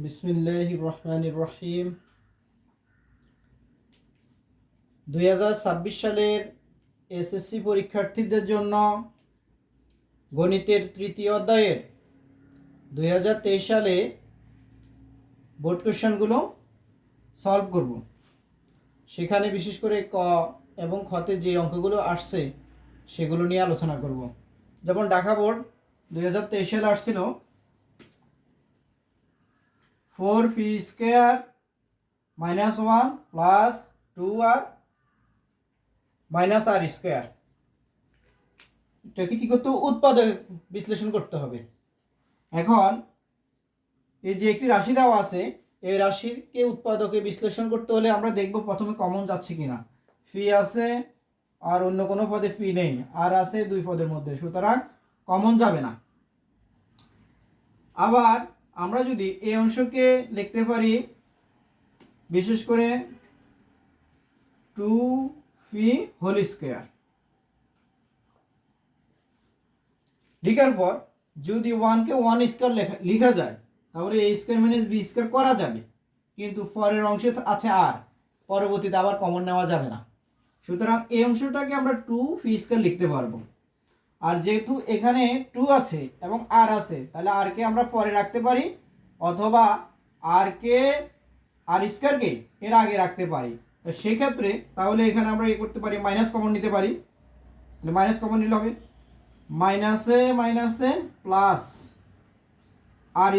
বিসমিল্লাহির রহমানির রহিম। 2026 সালের এসএসসি পরীক্ষার্থীদের জন্য গণিতের তৃতীয় অধ্যায়ের 2023 সালে বোর্ড কোশ্চেনগুলো সলভ করব। সেখানে বিশেষ করে ক এবং খতে যে অঙ্কগুলো আসছে সেগুলো নিয়ে আলোচনা করব। যেমন ঢাকা বোর্ড 2023 সালে আসছিল 4p² - 1 plus 2r minus r²। এটাকে কি করতে হবে? উৎপাদক বিশ্লেষণ করতে হবে। এখন এই যে একটি রাশি দেওয়া আছে, এই রাশিকে উৎপাদকে বিশ্লেষণ করতে হলে আমরা দেখব প্রথমে কমন যাচ্ছে কিনা। ফি আছে আর অন্য কোনো পদে ফি নেই, আর আছে দুই পদের মধ্যে, সুতরাং কমন যাবে না। আবার আমরা যদি এই অংশকে লিখতে পারি বিশেষ করে 2p² লিখার পর যদি 1কে 1² লেখা যায় তাহলে a² - b² করা যাবে, কিন্তু পরের অংশে আছে আর, পরবর্তীতে আবার কমন নেওয়া যাবে না। সুতরাং এই অংশটাকে আমরা 2p² লিখতে পারবো। আর যেহেতু এখানে 2 আছে এবং আর আছে, তাহলে আর কে আমরা পরে রাখতে পারি, অথবা আর স্কয়ারকে এর আগে রাখতে পারি। তো সেক্ষেত্রে তাহলে এখানে আমরা করতে পারি, মাইনাস কমন নিতে পারি। তাহলে মাইনাস কমন নিলে হবে মাইনাসে মাইনাসে প্লাস r²।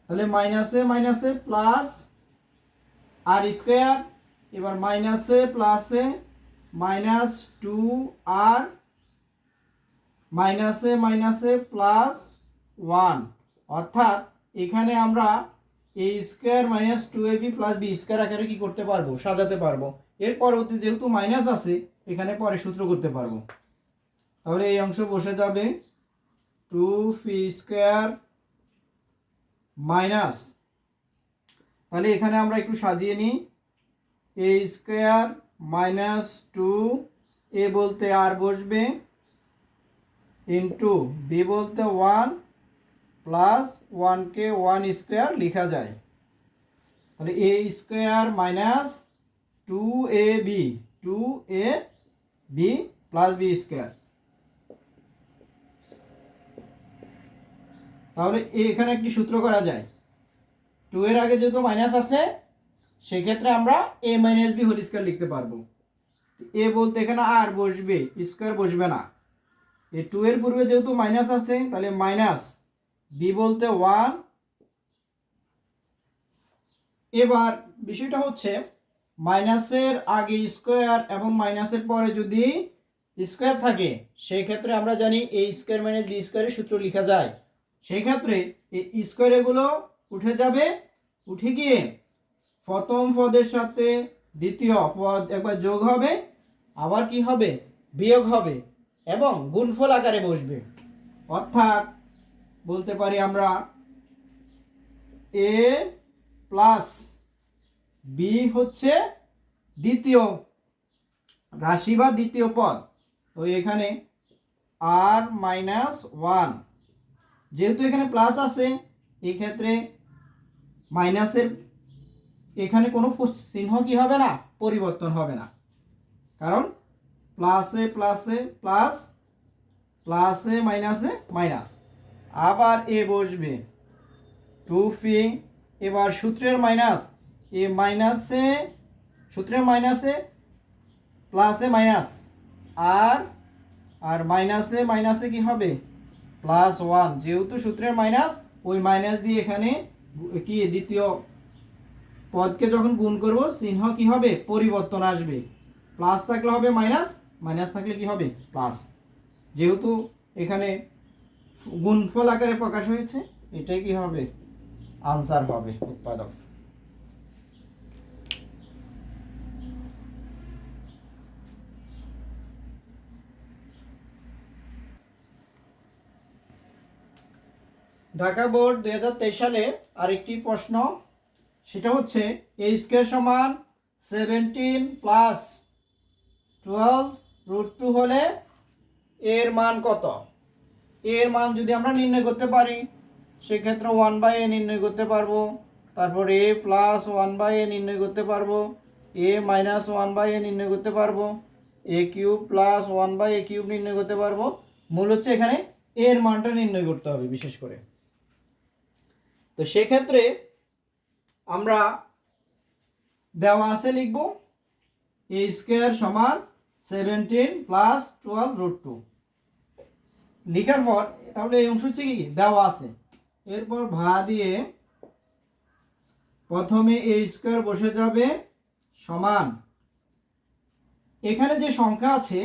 তাহলে মাইনাসে মাইনাসে প্লাস r²। এবার মাইনাসে প্লাসে -2r মাইনাসে মাইনাসে প্লাস 1, অর্থাৎ এখানে আমরা a² - 2ab + b² আকারে কি করতে পারবো? সাজাতে পারবো। এর পরবর্তী যেহেতু মাইনাস আছে এখানে পরে সূত্র করতে পারবো। তাহলে এই অংশ বসে যাবে 2p² মাইনাস, তাহলে এখানে আমরা একটু সাজিয়ে নিই, a² - 2, a বলতে আর বসবে, ইন্টু বি বলতে 1 প্লাস 1কে 1² লেখা যায়। তাহলে a² - 2ab 2ab + b²। তাহলে এখানে একটি সূত্র করা যায়, 2 এর আগে যেহেতু মাইনাস আছে সেক্ষেত্রে আমরা a - b² লিখতে পারবো। এ বলতে এখানে আর বসবে, স্কয়ার বসবে না। এই 2 এর পূর্বে যেহেতু মাইনাস আছে তাহলে মাইনাস, বি বলতে 1। এবার বিষয়টা হচ্ছে মাইনাসের আগে স্কয়ার এবং মাইনাসের পরে যদি স্কয়ার থাকে সেই ক্ষেত্রে আমরা জানি a² - b² সূত্র লেখা যায়। সেই ক্ষেত্রে এই স্কয়ার এগুলো উঠে যাবে, উঠে গিয়ে প্রথম পদের সাথে দ্বিতীয় পদ একবার যোগ হবে, আবার কি হবে? বিয়োগ হবে এবং গুণফল আকারে বসবে। অর্থাৎ বলতে পারি আমরা a প্লাস বি হচ্ছে দ্বিতীয় রাশি বা দ্বিতীয় পদ। তো এখানে r - 1, যেহেতু এখানে প্লাস আছে এই ক্ষেত্রে মাইনাসের এখানে কোনো চিহ্ন কি হবে না? পরিবর্তন হবে না, কারণ প্লাসে প্লাসে প্লাস, প্লাসে মাইনাসে মাইনাস। আবার এ বসবে 2p। এবার সূত্রের মাইনাস, এ মাইনাসে সূত্রের মাইনাসে প্লাসে মাইনাস, আর মাইনাসে মাইনাসে কি হবে? +1। যেহেতু সূত্রের মাইনাস, ওই মাইনাস দিয়ে এখানে কি দ্বিতীয় পদকে যখন গুণ করব চিহ্ন কি হবে? পরিবর্তন আসবে। প্লাস থাকলে হবে মাইনাস, মাইনাস থাকলে কি হবে? প্লাস। যেহেতু এখানে গুণফল আকারে প্রকাশ হয়েছে, এটাই কি হবে? আনসার হবে উৎপাদক। ঢাকা বোর্ড 2023 সালে আরেকটি প্রশ্ন, সেটা হচ্ছে a² = 17 + 12√2 হলে এর মান কত? এর মান যদি আমরা নির্ণয় করতে পারি সেক্ষেত্রে 1/a নির্ণয় করতে পারবো, তারপর a প্লাস 1/a নির্ণয় করতে পারবো, a মাইনাস 1/a নির্ণয় করতে পারবো, a cube plus 1/a cube নির্ণয় করতে পারবো। মূল হচ্ছে এখানে এর মানটা নির্ণয় করতে হবে বিশেষ করে। তো সেক্ষেত্রে আমরা দেওয়া আছে লিখব a স্কোয়ার সমান 17 প্লাস 12√2 লিখার পর তাহলে এই অংশ হচ্ছে কি দেওয়া আছে, এরপর ভা দিয়ে প্রথমে a স্কোয়ার বসে যাবে সমান এখানে যে সংখ্যা আছে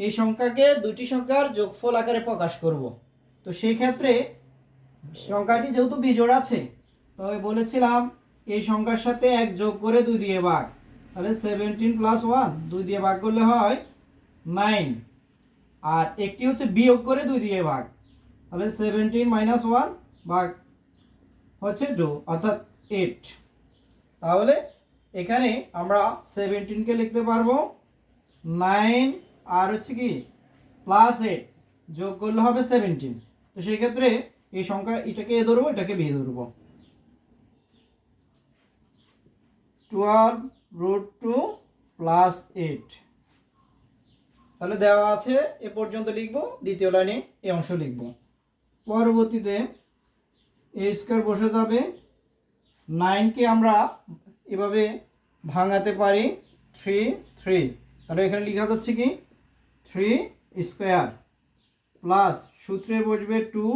এই সংখ্যাকে দুটি সংখ্যার যোগফল আকারে প্রকাশ করব। তো সেই ক্ষেত্রে সংখ্যাটি যেহেতু বিজোড় আছে তো বলেছিলাম এই সংখ্যার সাথে 1 যোগ করে 2 দিয়ে ভাগ, তাহলে 17 প্লাস 1 2 দিয়ে ভাগ করলে হয় 9, আর একটি হচ্ছে বিয়োগ করে 2 দিয়ে ভাগ, তাহলে 17 মাইনাস 1 ভাগ হচ্ছে 2 অর্থাৎ 8। তাহলে এখানে আমরা 17 কে লিখতে পারবো 9 আর হচ্ছে কি প্লাস 8 যোগ করলে হবে 17। তো সেই ক্ষেত্রে এই সংখ্যা এটাকে এ ধরবো এটাকে বি ধরবো, 12√2 প্লাস 8। তাহলে দেওয়া আছে এ পর্যন্ত লিখবো, দ্বিতীয় লাইনে এই অংশ লিখবো। পরবর্তীতে a স্কয়ার বসে যাবে, 9কে আমরা এভাবে ভাঙাতে পারি 3 তাহলে এখানে লেখা যাচ্ছে কি 3 স্কয়ার প্লাস সূত্রে বসবে 2,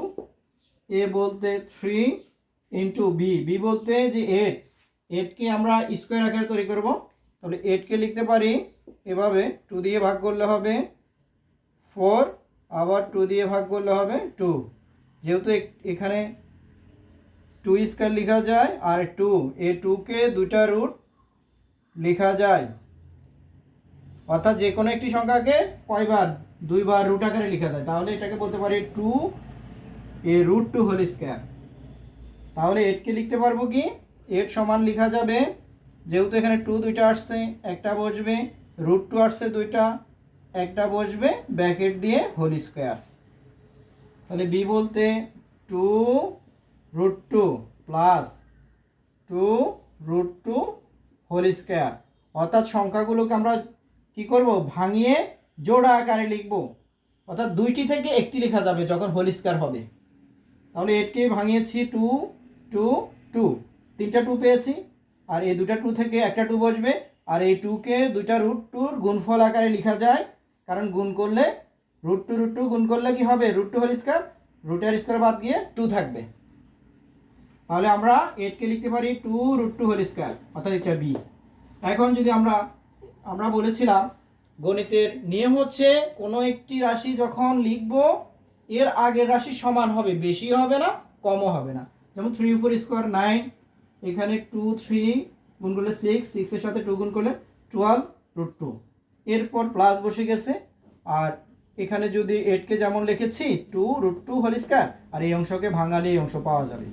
a বলতে 3 ইন্টু বি বলতে যে 8কে আমরা স্কোয়ার আকারে তৈরি করব, তাহলে 8কে লিখতে পারি এভাবে 2 দিয়ে ভাগ করলে হবে 4, আবার 2 দিয়ে ভাগ করলে হবে 2, যেহেতু এখানে 2 স্কয়ার লেখা যায় আর 2 এই 2কে দুইটা রুট লেখা যায়, অর্থাৎ যে কোনো একটি সংখ্যাকে কয়বার দুইবার রুট আকারে লেখা যায়, তাহলে এটাকে বলতে পারি 2 √2 হোল স্কয়ার। তাহলে 8কে লিখতে পারবো কি 8 সমান লেখা যাবে, যেহেতু এখানে 2 দুইটা আসছে একটা বসবে, √2 আসছে দুইটা একটা বসবে, ব্র্যাকেট দিয়ে হোল স্কয়ার। তাহলে বি বলতে 2√2 প্লাস 2√2 হোল স্কয়ার, অর্থাৎ সংখ্যাগুলোকে আমরা কি করব ভাঙিয়ে জোড়া আকারে লিখব, অর্থাৎ দুইটি থেকে একটি লেখা যাবে যখন হোল স্কয়ার হবে। তাহলে 8কে ভাঙিয়েছি 2 2 2 তিনটা 2 পেয়েছি, আর এই দুটা 2 থেকে একটা 2 বসবে, আর এই 2কে দুইটা √2 গুণফল আকারে লেখা যায়, কারণ গুণ করলে √2 গুণ করলে কি হবে √2 হোল স্কয়ার, রুটের স্কয়ার বাদ গিয়ে 2 থাকবে। তাহলে আমরা 8কে লিখতে পারি 2√2 হোল স্কয়ার, অর্থাৎ এটা বি। এখন যদি আমরা বলেছিলাম গণিতের নিয়ম হচ্ছে কোনো একটি রাশি যখন লিখব এর আগের রাশি সমান হবে, বেশি হবে না কমও হবে না। যেমন 3 4 স্কোয়ার 9, এখানে 2 3 গুণ করলে 6 এর সাথে 2 গুণ করলে 12√2, এরপর প্লাস বসে গেছে, আর এখানে যদি 8কে যেমন লিখেছি 2√2 হোল স্কয়ার, আর এই অংশকে ভাঙালে এই অংশ পাওয়া যাবে।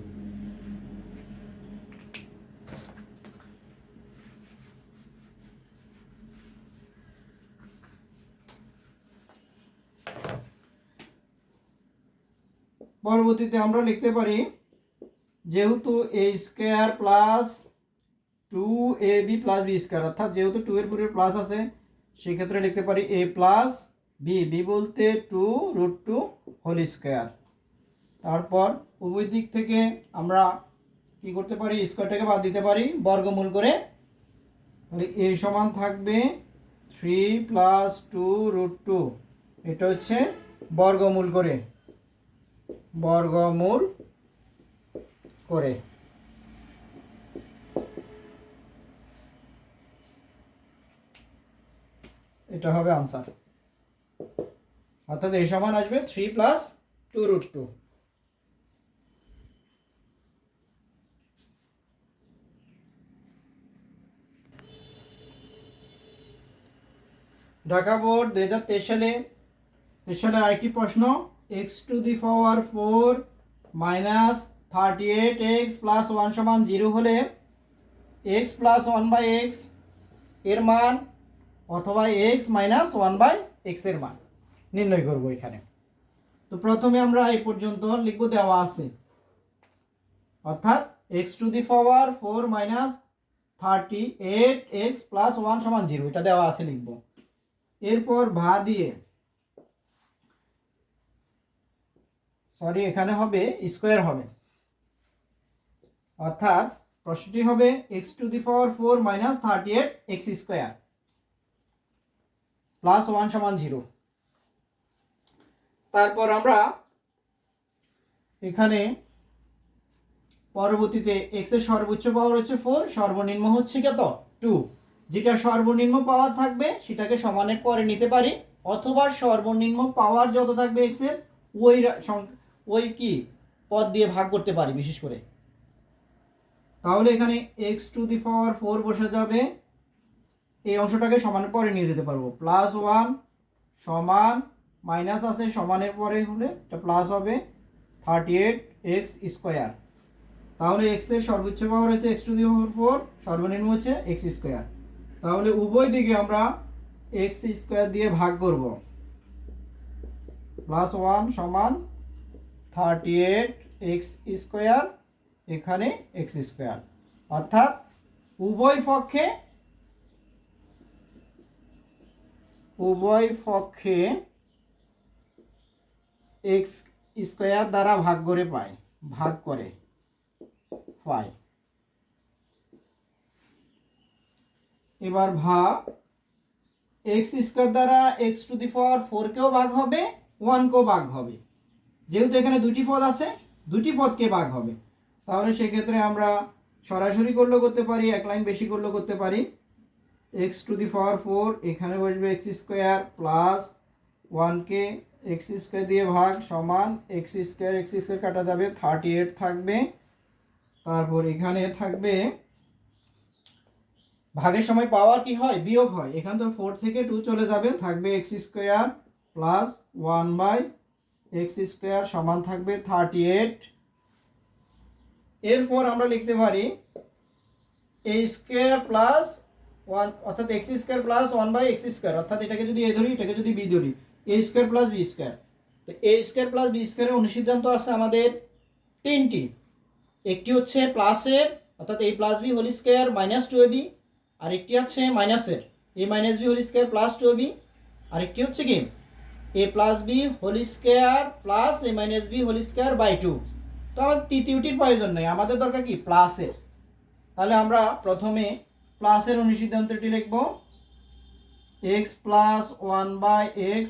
পরবর্তীতে আমরা লিখতে পারি যেহেতু a square plus 2ab plus b square, অর্থাৎ যেহেতু 2 এর পরে প্লাস আছে সেক্ষেত্রে লিখতে পারি a প্লাস বি বলতে 2√2 হোল স্কয়ার। তারপর উভয় দিক থেকে আমরা কি করতে পারি স্কয়ারটাকে বাদ দিতে পারি বর্গমূল করে, তাহলে a সমান থাকবে 3 প্লাস 2√2, এটা হচ্ছে বর্গমূল করে এটা হবে आंसर, অর্থাৎ এই সমান আসবে 3 প্লাস 2√2। ঢাকা বোর্ড 2023 সালে আরেকটি প্রশ্ন, x⁴ মাইনাস 38x প্লাস 1 সমান 0 হলে x প্লাস 1/x এর মান অথবা x মাইনাস 1/x এর মান নির্ণয় করব এখানে। তো প্রথমে আমরা এই পর্যন্ত লিখব, দেওয়া আছে অর্থাৎ x to the power 4 minus 38x plus 1 সমান 0, এটা দেওয়া আছে লিখব। এরপর ভা দিয়ে এখানে হবে স্কোয়ার হবে, অর্থাৎ প্রশ্নটি হবে x to the power 4 minus 38x square plus 1 সমান 0। তারপর আমরা এখানে পরবর্তীতে x এর সর্বোচ্চ পাওয়ার হচ্ছে 4, সর্বনিম্ন হচ্ছে কত 2, যেটা সর্বনিম্ন পাওয়ার থাকবে সেটাকে সমানের পরে নিতে পারি, অথবা সর্বনিম্ন পাওয়ার যত থাকবে x এর ওই কি পদ দিয়ে ভাগ করতে পারি বিশেষ করে। তাহলে এখানে x টু দি পাওয়ার 4 বসে যাবে, এই অংশটাকে সমানের পরে নিয়ে যেতে পারবো, প্লাস 1 সমান মাইনাস আছে সমানের পরে হলে এটা প্লাস হবে 38x স্কোয়ার। তাহলে x এর সর্বোচ্চ পাওয়ার হচ্ছে x টু দি পাওয়ার 4, সর্বনিম্ন হচ্ছে x স্কোয়ার। তাহলে উভয় দিকে আমরা x স্কোয়ার দিয়ে ভাগ করব, প্লাস 1 সমান 38x স্কোয়ার, এখানে x স্কোয়ার, অর্থাৎ উভয় পক্ষে x স্কোয়ার দ্বারা ভাগ করে পাই এবার ভাগ x স্কোয়ার দ্বারা x টু দি পাওয়ার 4 কেও ভাগ হবে, 1 কেও ভাগ হবে, যেহেতু এখানে দুটি পদ আছে দুটি পদকে ভাগ হবে। তাহলে সেক্ষেত্রে আমরা সরাসরি করলেও করতে পারি, এক লাইন বেশি করলেও করতে পারি। x টু দি পাওয়ার 4 এখানে বসবে x স্কোয়ার প্লাস 1কে x স্কোয়ার দিয়ে ভাগ সমান x স্কোয়ার কাটা যাবে 38 থাকবে। তারপর এখানে থাকবে ভাগের সময় পাওয়ার কি হয় বিয়োগ হয়, এখান থেকে 4 থেকে 2 চলে যাবে, থাকবে x square plus 1/x square সমান থাকবে 38। এরপর আমরা লিখতে পারি a স্কোয়ার প্লাস 1, অর্থাৎ x square plus 1/x square, অর্থাৎ এটাকে যদি a ধরি এটাকে যদি b ধরি, a square plus b square. তো a স্কোয়ার প্লাস b স্কোয়ারের অনুসিদ্ধান্ত আছে আমাদের তিনটি, একটি হচ্ছে প্লাসের অর্থাৎ a plus b whole square minus 2ab, আরেকটি আছে মাইনাসের a minus b whole square plus 2ab, আরেকটি হচ্ছে কি a plus b whole square plus a minus b whole square by 2। তো আমাদের তৃতীয়টির প্রয়োজন নেই, আমাদের দরকার কি প্লাসের। তাহলে আমরা প্রথমে প্লাসের অনুসিদ্ধান্তটি লিখব, x plus 1/x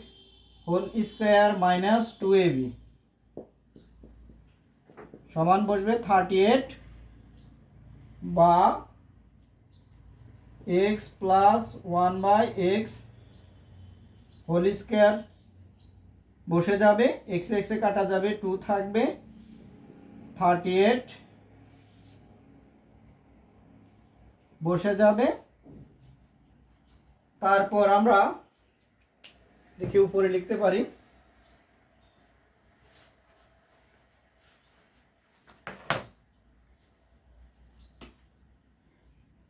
whole square minus 2ab সমান বসবে 38, বা x plus 1/x whole square বসে যাবে, x এ কাটা যাবে 2 থাকবে 38 বসে যাবে। তারপর আমরা দেখি উপরে লিখতে পারি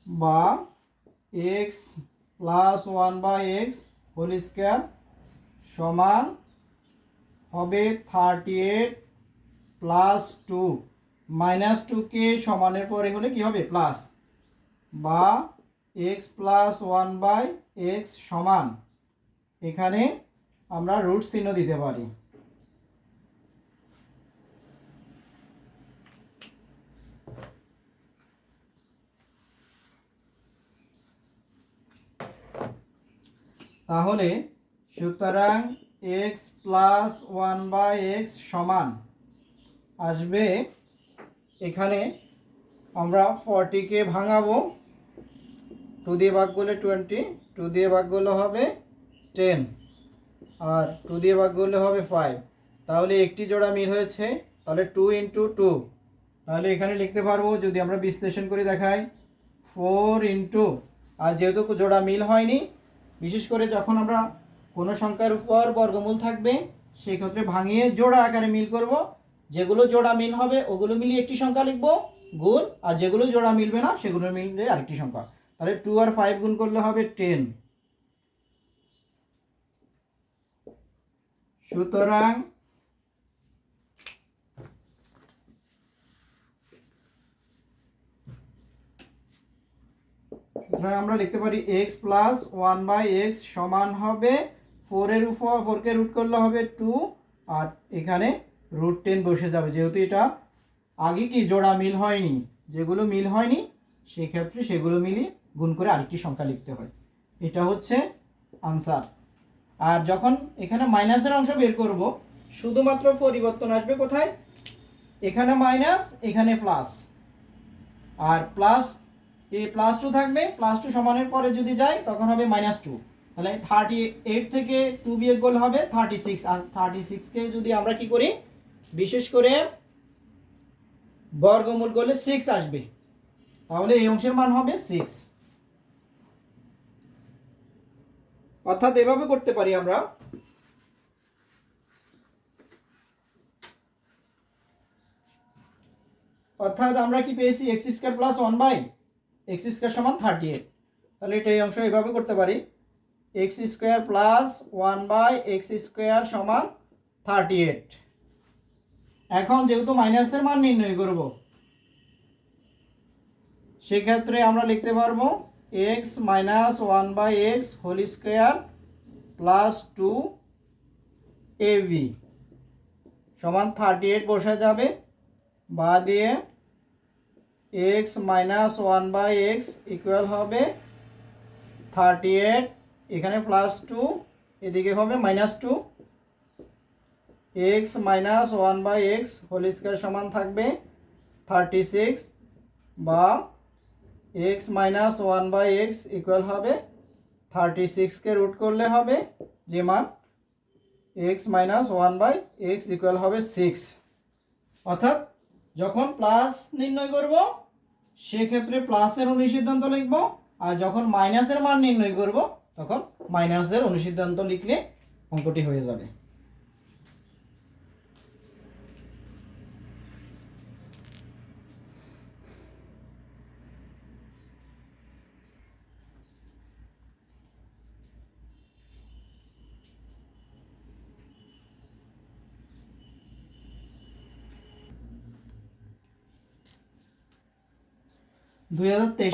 বা x plus 1/x whole square সমান হবে 38 প্লাস 2 মাইনাস 2কে সমানের পরে হলে কি হবে প্লাস, বা x প্লাস 1/x সমান, এখানে আমরা রুট চিহ্ন দিতে পারি। তাহলে সুতরাং x প্লাস 1/x সমান আসবে, এখানে আমরা 40কে ভাঙাবো, 2 দিয়ে ভাগ করলে 20, 2 দিয়ে ভাগ করলে হবে 10, আর 2 দিয়ে ভাগ করলে হবে 5। তাহলে একটি জোড়া মিল হয়েছে, তাহলে 2 × 2, তাহলে এখানে লিখতে পারবো যদি আমরা বিশ্লেষণ করে দেখাই 4 × আর যেহেতু জোড়া মিল হয়নি, বিশেষ করে যখন আমরা কোনো সংখ্যার উপর বর্গমূল থাকবে সেই ক্ষেত্রে ভাঙিয়ে জোড়া আকারে মিল করব, যেগুলো জোড়া মিল হবে ওগুলো মিলিয়ে একটি সংখ্যা লিখব গুণ, আর যেগুলো জোড়া মিলবে না সেগুলো মিলবে আরেকটি সংখ্যা। তাহলে 2 আর 5 গুণ করলে হবে 10। সুতরাং আমরা লিখতে পারি এক্স প্লাস 1/x সমান হবে 4-এর উপর 4কে রুট করলে হবে 2, আর এখানে √10 বসে যাবে। যেহেতু এটা আগে কি জোড়া মিল হয়নি, যেগুলো মিল হয়নি সেক্ষেত্রে সেগুলো মিলিয়ে গুণ করে আরেকটি সংখ্যা লিখতে হয়। এটা হচ্ছে আনসার। আর যখন এখানে মাইনাসের অংশ বের করব, শুধুমাত্র পরিবর্তন আসবে কোথায়, এখানে মাইনাস এখানে প্লাস, আর প্লাস +2 থাকবে, +2 সমানের পরে যদি যাই তখন হবে -2। তাহলে 38 থেকে 2 বিয়োগ করলে হবে 36, আর 36কে যদি আমরা কি করি, বিশেষ করে বর্গমূল করলে 6 আসবে, তাহলে এই অংশের মান হবে 6। অর্থাৎ এভাবে করতে পারি আমরা। অর্থাৎ আমরা কি পেয়েছি, x² + 1/x² সমান 38। তাহলে এটা এই অংশ এইভাবে করতে পারি, x² + 1/x² সমান 38। এখন যেহেতু মাইনাসের মান নির্ণয় করব, সেক্ষেত্রে আমরা লিখতে পারবো x - 1/x² + 2ab সমান 38 বসে যাবে, বা দিয়ে x - 1/x ইকুয়াল হবে 38, এখানে +2 এদিকে হবে -2, x - 1/x² সমান থাকবে 36, বা x - 1/x ইকুয়াল হবে 36কে রুট করলে হবে যে মান x - 1/x ইকুয়াল হবে 6। অর্থাৎ যখন প্লাস নির্ণয় করব সেক্ষেত্রে প্লাসের অনুসিদ্ধান্ত লিখব, আর যখন মাইনাসের মান নির্ণয় করব তখন মাইনাসের অনুসিদ্ধান্ত লিখলে অঙ্কটি হয়ে যাবে।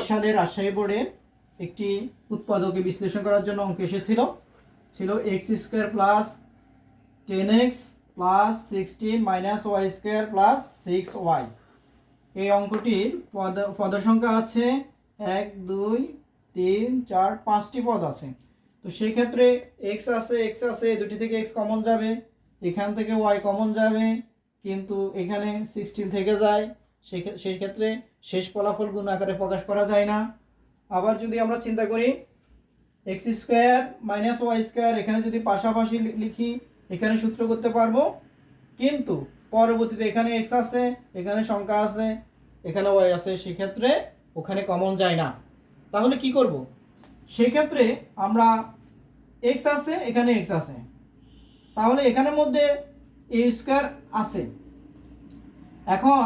সালে রাজশাহী বোর্ডে একটি উৎপাদকে বিশ্লেষণ করার জন্য অঙ্ক এসেছিল, ছিল x² + 10x + 16 - y² + 6y। এই অঙ্কটির পদ সংখ্যা আছে 1 2 3 4 5টি পদ আছে। তো সেই ক্ষেত্রে x আছে, দুটি থেকে x কমন যাবে, এখান থেকে y কমন যাবে, কিন্তু এখানে 16 থেকে যায়, সেই ক্ষেত্রে শেষ ফলাফল গুণ আকারে প্রকাশ করা যায় না। আবার যদি আমরা চিন্তা করি x² - y² এখানে যদি পাশাপাশি লিখি এখানে সূত্র করতে পারবো, কিন্তু পরবর্তীতে এখানে x আছে, এখানে সংখ্যা আছে, এখানে y আছে, সেক্ষেত্রে ওখানে কমন যায় না। তাহলে কি করব, সেক্ষেত্রে আমরা x আছে, এখানে x আছে, তাহলে এখানের মধ্যে a² আছে। এখন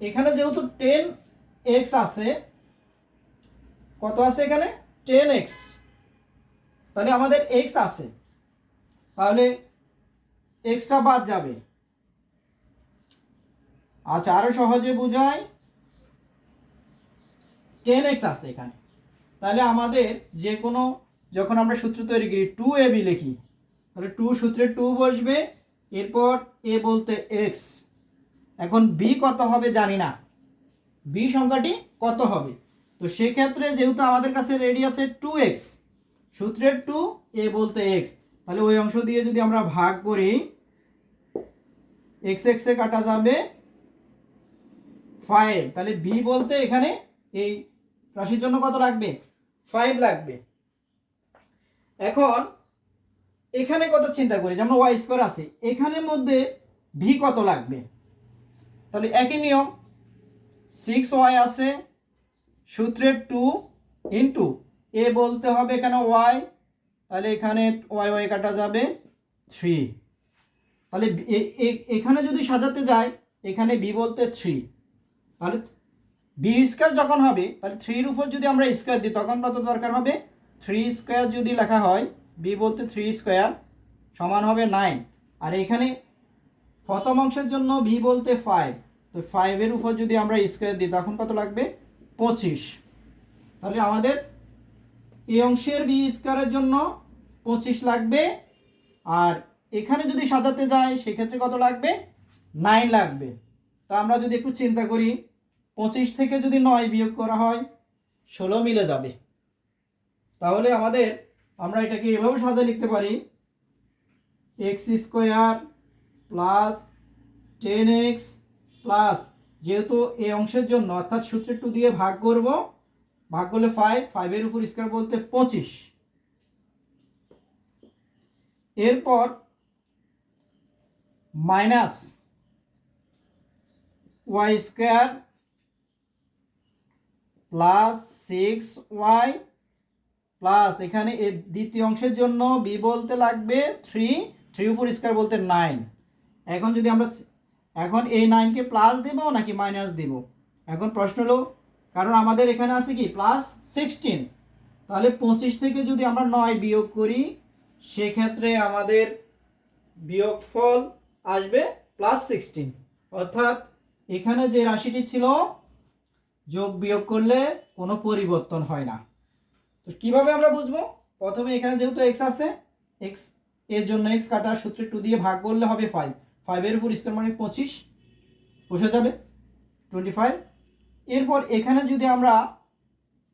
এখানে যেহেতু 10x আছে, কত আছে এখানে 10x, তাহলে আমাদের x আছে, তাহলে xটা বাদ যাবে। আচ্ছা, আরো সহজে বুঝাই, 10x আছে এখানে, তাহলে আমাদের যে কোনো যখন আমরা সূত্র তৈরি করি 2ab লিখি, তাহলে 2 সূত্রে 2 বসবে, এরপর a বলতে x। এখন b কত হবে জানি না, b সংখ্যাটি কত হবে, তো সেক্ষেত্রে যেহেতু আমাদের কাছে রেডি আছে 2x, সূত্রের 2, a বলতে x, তাহলে ওই অংশ দিয়ে যদি আমরা ভাগ করি x x এ কাটা যাবে 5, তাহলে b বলতে এখানে এই রাশির জন্য কত লাগবে, 5 লাগবে। এখন এখানে কত চিন্তা করি, যেমন y² আছে, এখানের মধ্যে v কত লাগবে, তাহলে একই নিয়ম, 6y আছে, সূত্রের 2 ইন্টু a বলতে হবে এখানে y, তাহলে এখানে y কাটা যাবে 3, তাহলে এখানে যদি সাজাতে যাই এখানে b বলতে 3, তাহলে b² যখন হবে তাহলে 3-এর উপর যদি আমরা স্কয়ার দিই তখন কত দরকার হবে, 3² যদি লেখা হয়, b বলতে 3² সমান হবে 9, আর এখানে প্রথম অংশের জন্য b বলতে 5, তো 5-এর উপর যদি আমরা স্কয়ার দিই তখন কত লাগবে 25। তাহলে আমাদের এই অংশের বি স্কয়ারের জন্য 25 লাগবে, আর এখানে যদি সাজাতে যায় সেক্ষেত্রে কত লাগবে? 9 লাগবে। তো আমরা যদি একটু চিন্তা করি, 25 থেকে যদি 9 বিয়োগ করা হয় 16 মিলে যাবে। তাহলে আমরা এটাকে এভাবে সাজিয়ে লিখতে পারি, x square plus 10x plus, যেহেতু এই অংশের জন্য অর্থাৎ সূত্রে 2 দিয়ে ভাগ করব, ভাগ করলে 5 এর উপর স্কয়ার বলতে 25, এরপর minus y square plus 6y plus, এখানে এই দ্বিতীয় অংশের জন্য বি বলতে লাগবে 3 উপর স্কয়ার বলতে 9। এখন যদি আমরা এখন এই 9 কে প্লাস দেব নাকি মাইনাস দেব, এখন প্রশ্ন হলো, কারণ আমাদের এখানে আছে কি প্লাস 16, তাহলে 25 থেকে যদি আমরা 9 বিয়োগ করি সেক্ষেত্রে আমাদের বিয়োগফল আসবে প্লাস 16, অর্থাৎ এখানে যে রাশিটি ছিল যোগ বিয়োগ করলে কোনো পরিবর্তন হয় না। তো কিভাবে আমরা বুঝবো? প্রথমে এখানে যেহেতু x আছে, x এর জন্য x কাটা, সূত্রে 2 দিয়ে ভাগ করলে হবে 5 এর উপর স্কয়ার মানে 25 বসে যাবে 25। এরপর এখানে যদি আমরা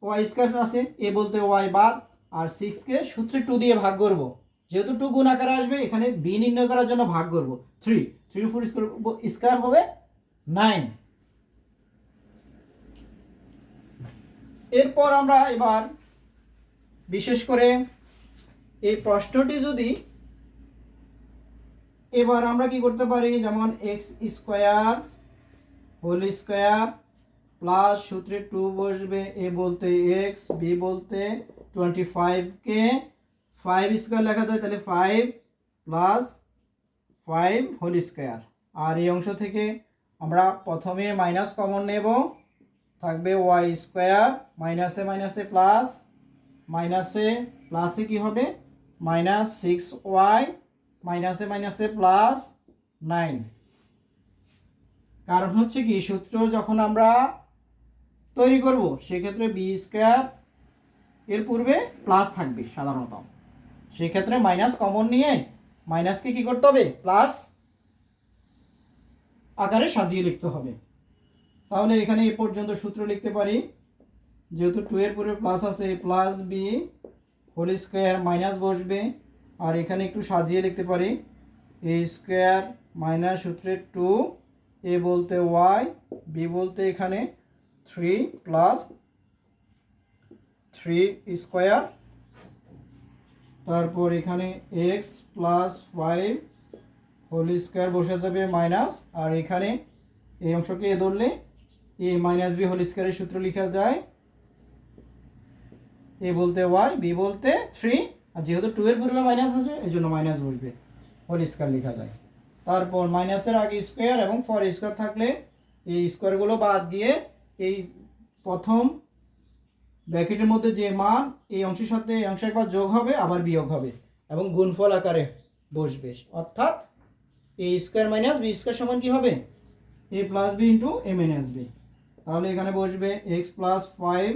y স্কয়ার আছে, এ বলতে y বাদ, আর 6 কে সূত্রে 2 দিয়ে ভাগ করব, যেহেতু 2 গুণ আকারে আসবে এখানে b নির্ণয় করার জন্য ভাগ করব 3 উপর স্কয়ার হবে 9। এরপর আমরা এবার বিশেষ করে এই প্রশ্নটি যদি এবার আমরা কি করতে পারি, যেমন x square whole square plus সূত্রে 2 বসবে, এ বলতে এক্স, বি বলতে 25 কে 5 স্কোয়ার লেখা যায়, তাহলে 5 প্লাস 5 হোল স্কোয়ার, আর এই অংশ থেকে আমরা প্রথমে মাইনাস কমন নেব, থাকবে ওয়াই স্কোয়ার, মাইনাসে মাইনাসে প্লাস, মাইনাসে প্লাসে কি হবে মাইনাস 6y, মাইনাসে মাইনাসে প্লাস 9। কারণ হচ্ছে কি সূত্র যখন আমরা তৈরি করব সেক্ষেত্রে বি স্কয়ার এর পূর্বে প্লাস থাকবে সাধারণত, সেক্ষেত্রে মাইনাস কমন নিয়ে মাইনাসকে কি করতে হবে প্লাস আকারে সাজিয়ে লিখতে হবে। তাহলে এখানে এ পর্যন্ত সূত্র লিখতে পারি, যেহেতু 2 এর পূর্বে প্লাস আছে, plus b whole square, minus বসবে, আর এখানে একটু সাজিয়ে লিখতে পারি এ স্কোয়ার মাইনাস সূত্রে 2, এ বলতে ওয়াই, বি বলতে এখানে 3 প্লাস 3 স্কোয়ার, তারপর এখানে এক্স প্লাস 5 হোল স্কোয়ার বসে যাবে মাইনাস, আর এখানে এই অংশকে এ ধরলে এ মাইনাস বি হোল স্কোয়ারের সূত্র লেখা যায়, এ বলতে ওয়াই, বি বলতে 3, আর যেহেতু 2 এর পূর্বে মাইনাস আছে এই জন্য মাইনাস বসবে, হোল স্কয়ার লেখা যায়। তারপর মাইনাসের আগে স্কোয়ার এবং পরে স্কোয়ার থাকলে এই স্কোয়ারগুলো বাদ দিয়ে এই প্রথম ব্র্যাকেটের মধ্যে যে মান এই অংশের সাথে এই অংশ একবার যোগ হবে আবার বিয়োগ হবে এবং গুণফল আকারে বসবে, অর্থাৎ এ স্কোয়ার মাইনাস বি স্কোয়ার সমান কি হবে এ প্লাস বি ইন্টু এ মাইনাস বি। তাহলে এখানে বসবে এক্স প্লাস 5,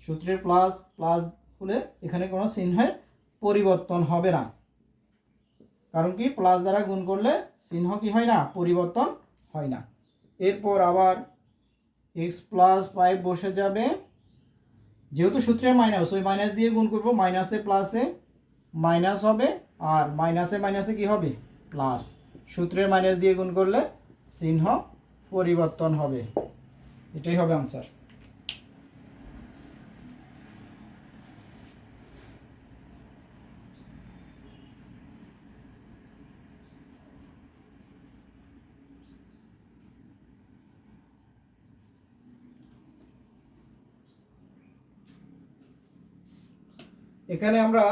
সূত্রের প্লাস প্লাস হলে এখানে কোনো চিহ্নের পরিবর্তন হবে না, কারণ কি প্লাস দ্বারা গুণ করলে চিহ্ন কি হয় না পরিবর্তন হয় না। এরপর আবার এক্স প্লাস 5 বসে যাবে, যেহেতু সূত্রে মাইনাস ওই মাইনাস দিয়ে গুণ করব, মাইনাসে প্লাসে মাইনাস হবে, আর মাইনাসে মাইনাসে কি হবে প্লাস, সূত্রের মাইনাস দিয়ে গুণ করলে চিহ্ন পরিবর্তন হবে, এটাই হবে আনসার। এখানে আমরা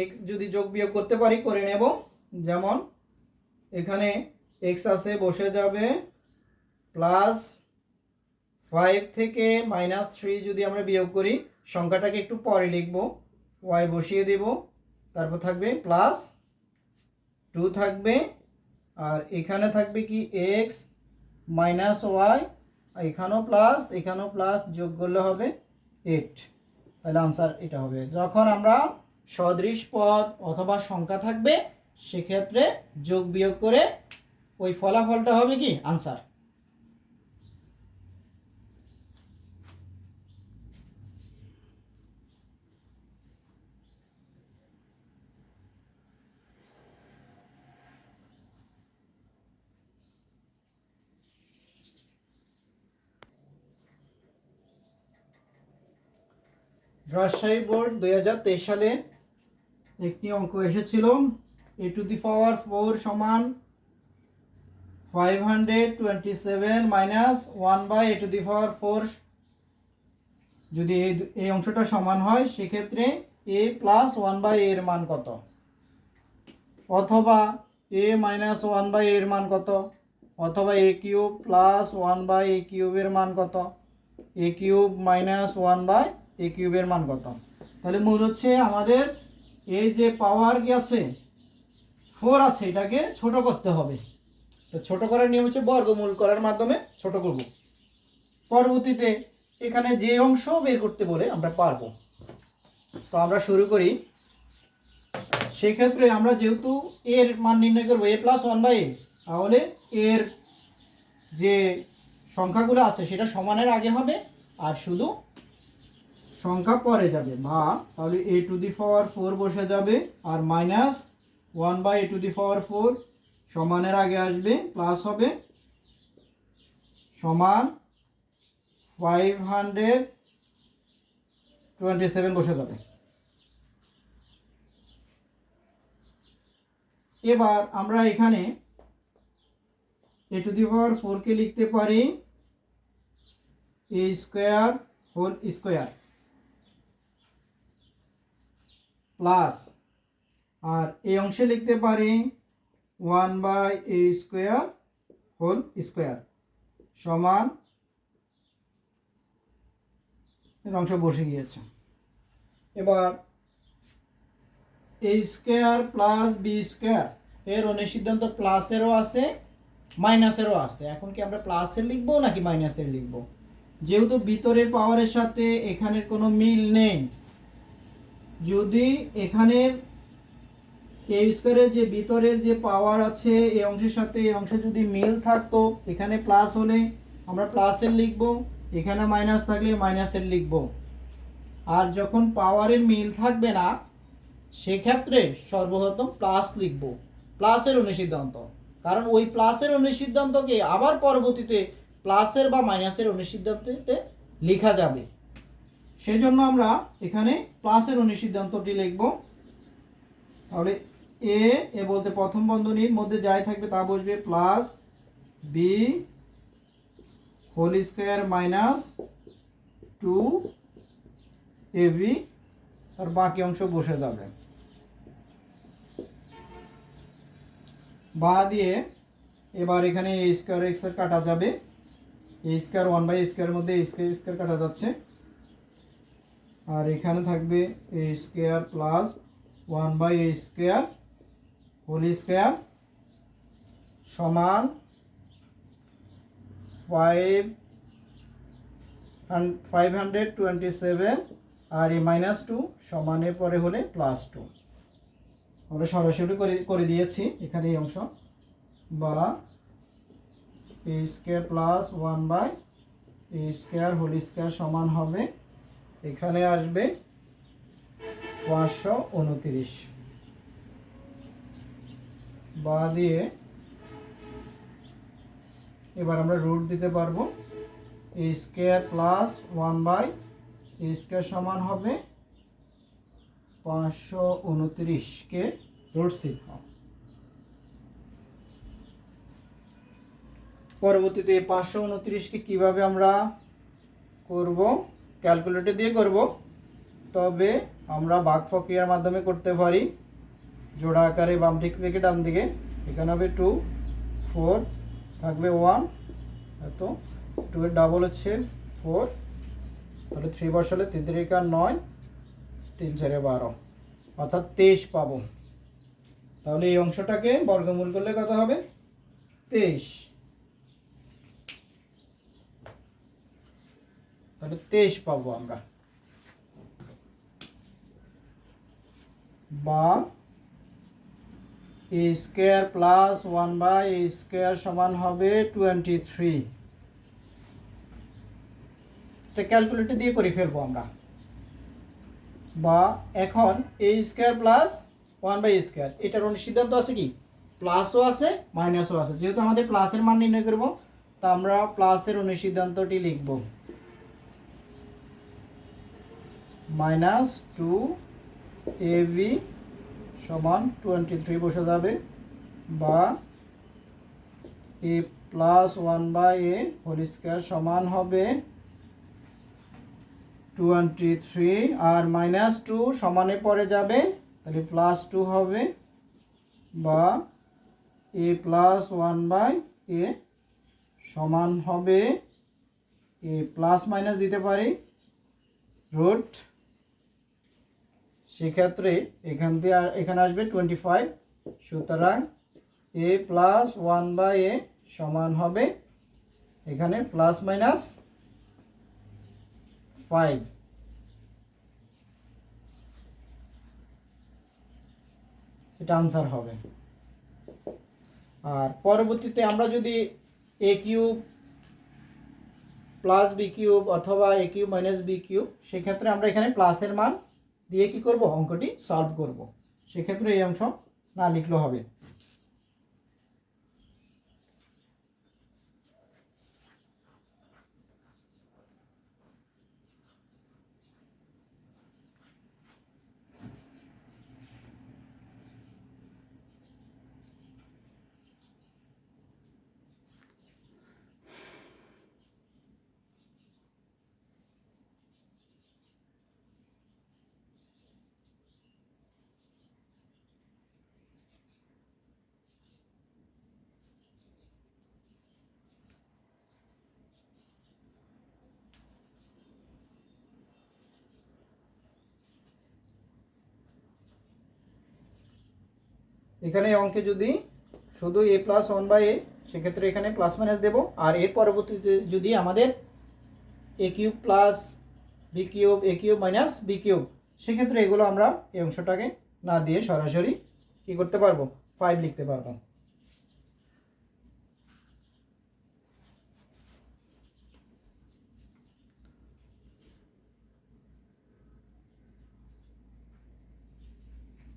এক্স যদি যোগ বিয়োগ করতে পারি করে নেব, যেমন এখানে এক্স আছে বসে যাবে প্লাস 5 থেকে -3 যদি আমরা বিয়োগ করি সংখ্যাটাকে একটু পরে লিখব, ওয়াই বসিয়ে দেব, তারপর থাকবে প্লাস 2 থাকবে, আর এখানে থাকবে কি এক্স মাইনাস ওয়াই, এখানেও প্লাস যোগ করলে হবে 8। তাহলে আনসার এটা হবে। যখন আমরা সদৃশ পদ অথবা সংখ্যা থাকবে সেক্ষেত্রে যোগ বিয়োগ করে ওই ফলাফলটা হবে কি আনসার। রাজশাহী বোর্ড 2023 সালে একটি অঙ্ক এসেছিল a⁴ সমান 527 মাইনাস 1/a⁴ যদি এই অংশটা সমান হয় সেক্ষেত্রে a প্লাস 1/a এর মান কত, অথবা a মাইনাস 1/a এর মান কত, অথবা a কিউব প্লাস 1/a কিউবের মান কত, a কিউব মাইনাস 1/a কিউবের মান কত। তাহলে মূল হচ্ছে আমাদের এই যে পাওয়ার কি আছে 4 আছে এটাকে ছোট করতে হবে। তো ছোট করার নিয়ম হচ্ছে বর্গমূল করার মাধ্যমে ছোট করব। পরবর্তীতে এখানে যে অংশ বের করতে বলে আমরা পারবো। তো আমরা শুরু করি। সেক্ষেত্রে আমরা যেহেতু এর মান নির্ণয় করবো a প্লাস 1/a, তাহলে এর যে সংখ্যাগুলো আছে সেটা সমানের আগে হবে আর শুধু সংখ্যা পরে যাবে, বা তাহলে a⁴ বসে যাবে আর মাইনাস 1/a⁴ সমানের আগে আসবে, প্লাস হবে সমান 527 বসে যাবে। এবার আমরা এখানে a⁴ কে লিখতে পারি a² প্লাস, আর এই অংশে লিখতে পারি 1/a² সমান, এর অংশ বসে গিয়েছে। এবার a² প্লাস b² এর অনুসিদ্ধান্ত প্লাসেরও আছে মাইনাসেরও আছে। এখন কি আমরা প্লাসের লিখবো নাকি মাইনাসের লিখবো? যেহেতু ভিতরের পাওয়ারের সাথে এখানের কোনো মিল নেই, যদি এখানের a² যে ভিতরের যে পাওয়ার আছে এই অংশের সাথে এই অংশে যদি মিল থাকতো, এখানে প্লাস হলে আমরা প্লাসের লিখবো, এখানে মাইনাস থাকলে মাইনাসের লিখবো। আর যখন পাওয়ারের মিল থাকবে না সেক্ষেত্রে সর্বপ্রথম প্লাস লিখবো, প্লাসের অনুসিদ্ধান্ত, কারণ ওই প্লাসের অনুসিদ্ধান্তকে আবার পরবর্তীতে প্লাসের বা মাইনাসের অনুসিদ্ধান্ততে লেখা যাবে। সেই জন্য আমরা এখানে প্লাসের অনুসিদ্ধান্তটি লিখব। তাহলে এ বলতে প্রথম বন্ধনীর মধ্যে যাই থাকবে তা বসবে প্লাস b² মাইনাস 2ab, আর বাকি অংশ বসে যাবে। বা দিয়ে এবার এখানে a² কাটা যাবে, a² 1/a² মধ্যে a² কাটা যাচ্ছে, আর এখানে থাকবে a² প্লাস 1/a² সমান 527, আর এই -2 সমানের পরে হলে +2। আমরা সরাসরি করে দিয়েছি এখানে এই অংশ, বা a² প্লাস 1/a² সমান হবে, এখানে আসবে 529, বা দিয়ে এবার আমরা রুট দিতে পারবো। a² প্লাস 1/a² সমান হবে 529 কে রুট চিহ্ন। পরবর্তীতে 529 কে কিভাবে আমরা করব? ক্যালকুলেটর দিয়ে করব, তবে আমরা ভাগ প্রক্রিয়ার মাধ্যমে করতে পারি। জোড়া আকারে বাম দিক থেকে ডান দিকে, এখানে হবে 2, 4 থাকবে 1, এত 2 এর ডাবল হচ্ছে 4, তাহলে 3 বসালে 3 3 9, 3 4 12, অর্থাৎ 23 পাবো। তাহলে এই অংশটাকে বর্গমূল করলে কত হবে? 23। তাহলে 23 পাবো আমরা। বা এ স্কোয়ার প্লাস 1/a স্কোয়ার সমান হবে 23। এটা ক্যালকুলেটর দিয়ে করে ফেলবো আমরা। বা এখন এ স্কোয়ার প্লাস 1/a স্কোয়ার, এটার অনুসিদ্ধান্ত আছে কি, প্লাসও আছে মাইনাসও আছে। যেহেতু আমাদের প্লাসের মান নির্ণয় করব, তা আমরা প্লাসের অনুসিদ্ধান্তটি লিখব, -2ab সমান 23 বসে যাবে। বা a plus 1/a whole square সমান হবে 23, আর -2 সমানে পরে যাবে, তাহলে +2 হবে। বা a প্লাস 1/a সমান হবে, a প্লাস মাইনাস দিতে পারি রুট, সেক্ষেত্রে এখান দিয়ে এখানে আসবে 25। সুতরাং a প্লাস 1/a সমান হবে এখানে প্লাস মাইনাস 5। এটা আনসার হবে। আর পরবর্তীতে আমরা যদি a cube plus b cube অথবা a cube minus b cube, সেক্ষেত্রে আমরা এখানে প্লাসের মান দিয়ে কি করব, অঙ্কটি সলভ করব। সেক্ষেত্রে এই অংশ না লিখলেও হবে। এখানে অঙ্কে যদি শুধু a প্লাস 1/a, সেক্ষেত্রে এখানে প্লাস মাইনাস দেবো। আর এর পরবর্তীতে যদি আমাদের a cube plus b cube, a cube minus b cube, সেক্ষেত্রে এগুলো আমরা এই অংশটাকে না দিয়ে সরাসরি কি করতে পারবো, 5 লিখতে পারবো।